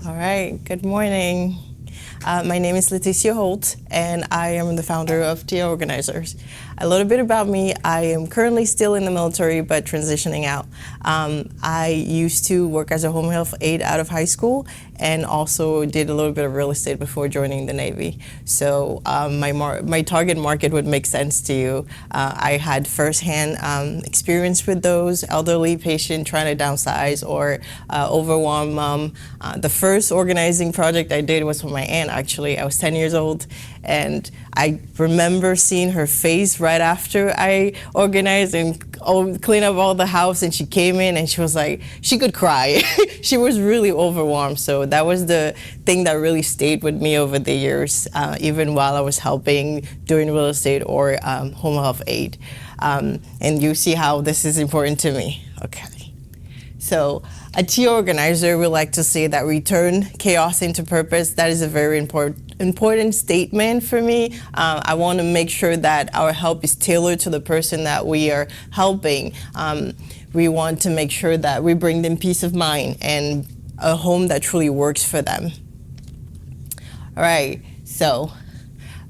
All right, good morning. My name is Leticia Holt, and I am the founder of TIA Organizers. A little bit about me: I am currently still in the military, but transitioning out. I used to work as a home health aide out of high school, and also did a little bit of real estate before joining the Navy. So my target market would make sense to you. I had firsthand experience with those elderly patient trying to downsize or overwhelmed mom. The first organizing project I did was for my aunt, actually. I was 10 years old, and I remember seeing her face right after I organized and clean up all the house, and she came in and she was like, she could cry. She was really overwhelmed. So that was the thing that really stayed with me over the years, even while I was helping doing real estate or home health aid. And you see how this is important to me. Okay. So a TIA organizer would like to say that we turn chaos into purpose. That is a very important statement for me. I want to make sure that our help is tailored to the person that we are helping. We want to make sure that we bring them peace of mind and a home that truly works for them. All right, so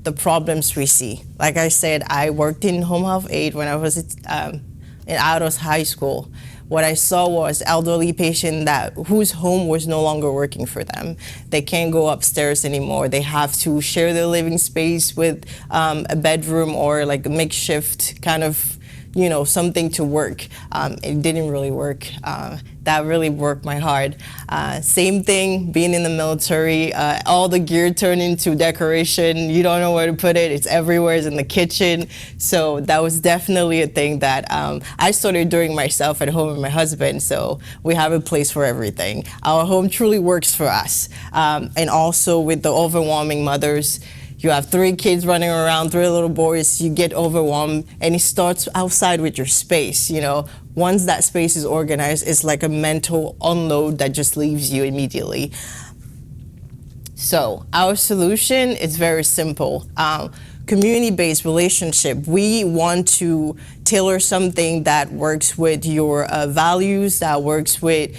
the problems we see. Like I said, I worked in home health aid when I was out of high school. What I saw was elderly patient whose home was no longer working for them. They can't go upstairs anymore. They have to share their living space with a bedroom or like a makeshift kind of, something to work. It didn't really work. That really broke my heart. Same thing, being in the military, all the gear turned into decoration. You don't know where to put it. It's everywhere. It's in the kitchen. So that was definitely a thing that I started doing myself at home with my husband. So we have a place for everything. Our home truly works for us. And also with the overwhelming mothers, you have 3 kids running around, 3 little boys, you get overwhelmed, and it starts outside with your space. Once that space is organized, it's like a mental unload that just leaves you immediately. So our solution is very simple. Community-based relationship. We want to tailor something that works with your values, that works with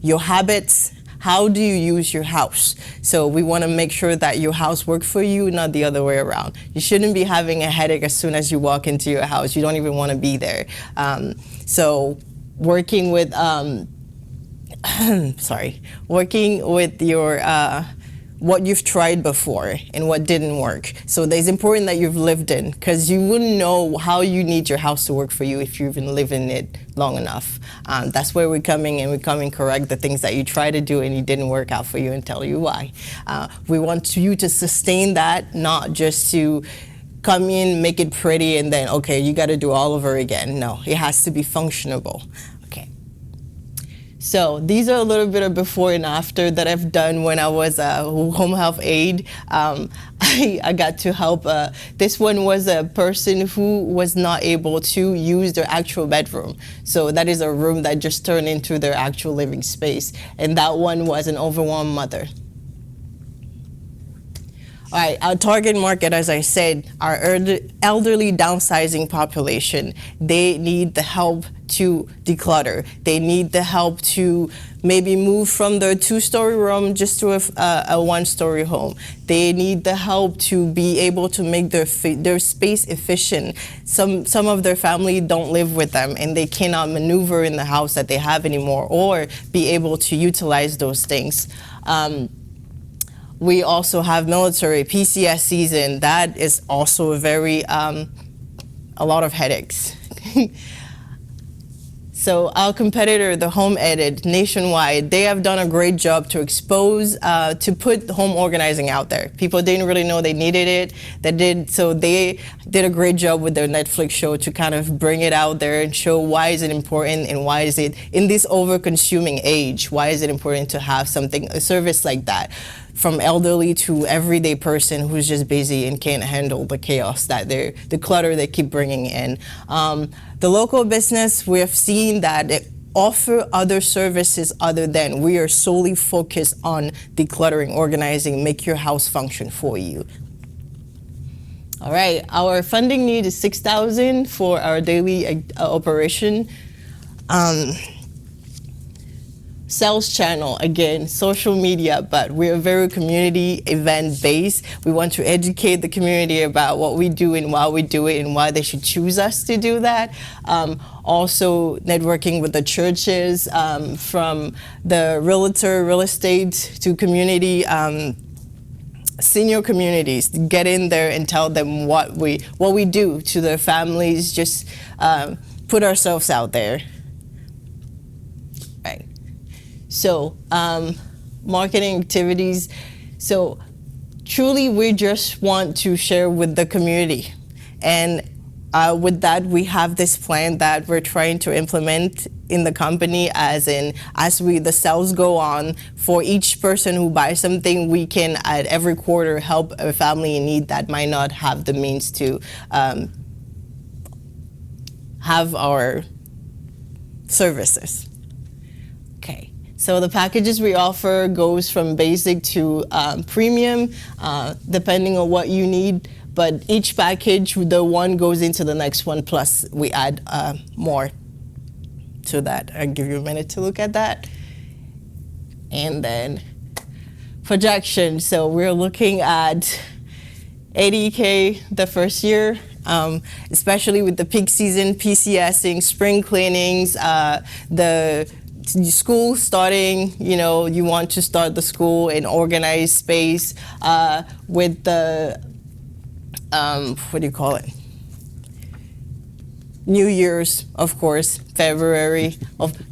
your habits. How do you use your house? So we want to make sure that your house works for you, not the other way around. You shouldn't be having a headache as soon as you walk into your house. You don't even want to be there. So working with, working with your, what you've tried before and what didn't work. So it's important that you've lived in, because you wouldn't know how you need your house to work for you if you've been living it long enough. That's where we're coming, and we're coming correct the things that you try to do and it didn't work out for you and tell you why. We want you to sustain that, not just to come in, make it pretty, and then, okay, you got to do all over again. No, it has to be functionable. So these are a little bit of before and after that I've done when I was a home health aide. I got to help. This one was a person who was not able to use their actual bedroom. So that is a room that just turned into their actual living space. And that one was an overwhelmed mother. All right, our target market, as I said, our elderly downsizing population. They need the help to declutter. They need the help to maybe move from their 2-story room just to a 1-story home. They need the help to be able to make their space efficient. Some of their family don't live with them, and they cannot maneuver in the house that they have anymore or be able to utilize those things. We also have military PCS season. That is also a lot of headaches. So our competitor, the Home Edit, nationwide, they have done a great job to expose, to put home organizing out there. People didn't really know they needed it. So they did a great job with their Netflix show to kind of bring it out there and show why is it important and why is it, in this over-consuming age, why is it important to have a service like that, from elderly to everyday person who's just busy and can't handle the chaos the clutter they keep bringing in. The local business, we have seen that they offer other services other than we are solely focused on decluttering, organizing, make your house function for you. All right, our funding need is $6,000 for our daily operation. sales channel, again, social media, but we're very community event based. We want to educate the community about what we do and why we do it and why they should choose us to do that. Also networking with the churches, from the realtor, real estate to community, senior communities, get in there and tell them what we do to their families, just put ourselves out there. Right. So marketing activities. So truly we just want to share with the community. And with that, we have this plan that we're trying to implement in the company, as the sales go on, for each person who buys something, we can at every quarter help a family in need that might not have the means to have our services. Okay, so the packages we offer goes from basic to premium, depending on what you need. But each package, the one goes into the next one, plus we add more to that. I'll give you a minute to look at that. And then projection. So we're looking at $80K the first year, especially with the peak season, PCSing, spring cleanings, the school starting, you want to start the school in organized space, with the what do you call it? New Year's, of course, February.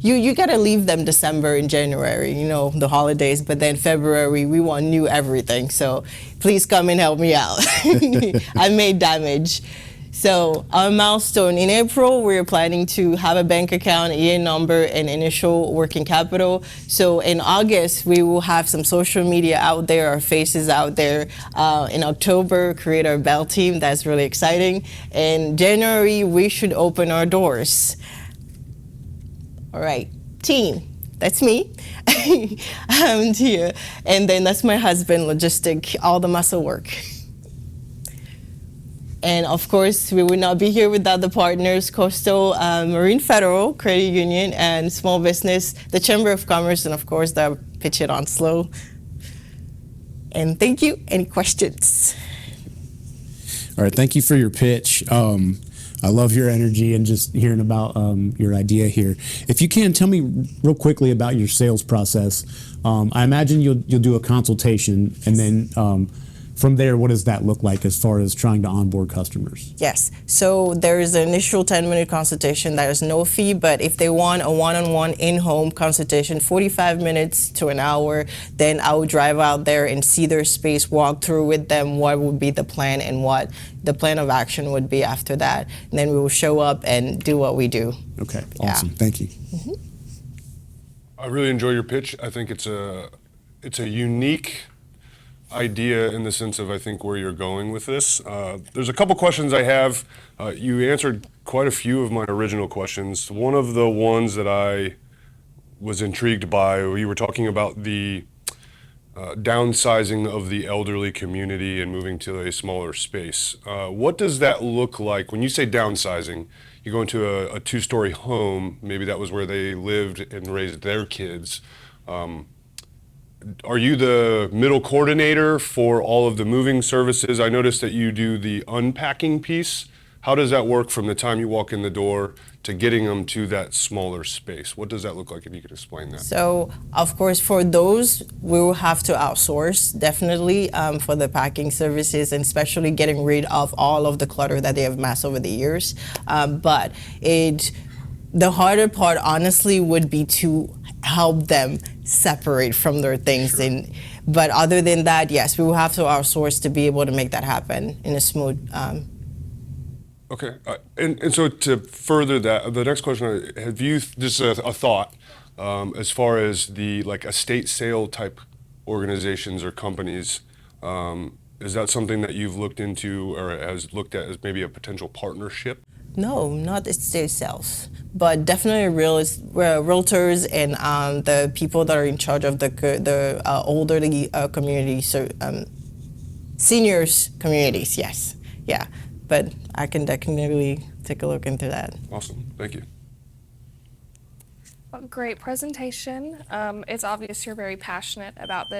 You gotta leave them December and January, the holidays, but then February, we want new everything. So please come and help me out. I made damage. So our milestone in April, we're planning to have a bank account, EIN number, and initial working capital. So in August, we will have some social media out there, our faces out there. In October, create our Bell team. That's really exciting. In January, we should open our doors. All right, team. That's me. I'm here. And then that's my husband, logistic, all the muscle work. And of course, we would not be here without the partners, Coastal Marine Federal Credit Union and Small Business, the Chamber of Commerce, and of course, the Pitch It Onslow. And thank you. Any questions? All right, thank you for your pitch. I love your energy and just hearing about your idea here. If you can, tell me real quickly about your sales process. I imagine you'll do a consultation, and then from there, what does that look like as far as trying to onboard customers? Yes. So there is an initial 10-minute consultation. There is no fee, but if they want a one-on-one in-home consultation, 45 minutes to an hour, then I would drive out there and see their space, walk through with them what would be the plan and what the plan of action would be after that. And then we will show up and do what we do. Okay, awesome. Yeah. Thank you. Mm-hmm. I really enjoy your pitch. I think it's a unique idea in the sense of, I think, where you're going with this. There's a couple questions I have. You answered quite a few of my original questions. One of the ones that I was intrigued by, you were talking about the downsizing of the elderly community and moving to a smaller space. What does that look like when you say downsizing? You go into a two-story home, maybe that was where they lived and raised their kids. Are you the middle coordinator for all of the moving services? I noticed that you do the unpacking piece. How does that work from the time you walk in the door to getting them to that smaller space? What does that look like, if you could explain that? So, of course, for those, we will have to outsource, definitely, for the packing services, and especially getting rid of all of the clutter that they have amassed over the years. But the harder part, honestly, would be to help them separate from their things. Sure. But other than that, yes, we will have to outsource to be able to make that happen in a smooth. Okay, and so to further that, the next question, have you, just a thought, as far as the estate sale type organizations or companies, is that something that you've looked into or has looked at as maybe a potential partnership? No, not estate sales, but definitely realtors and the people that are in charge of the elderly community, so seniors communities. Yes, yeah, but I can definitely take a look into that. Awesome, thank you. Great presentation. It's obvious you're very passionate about this.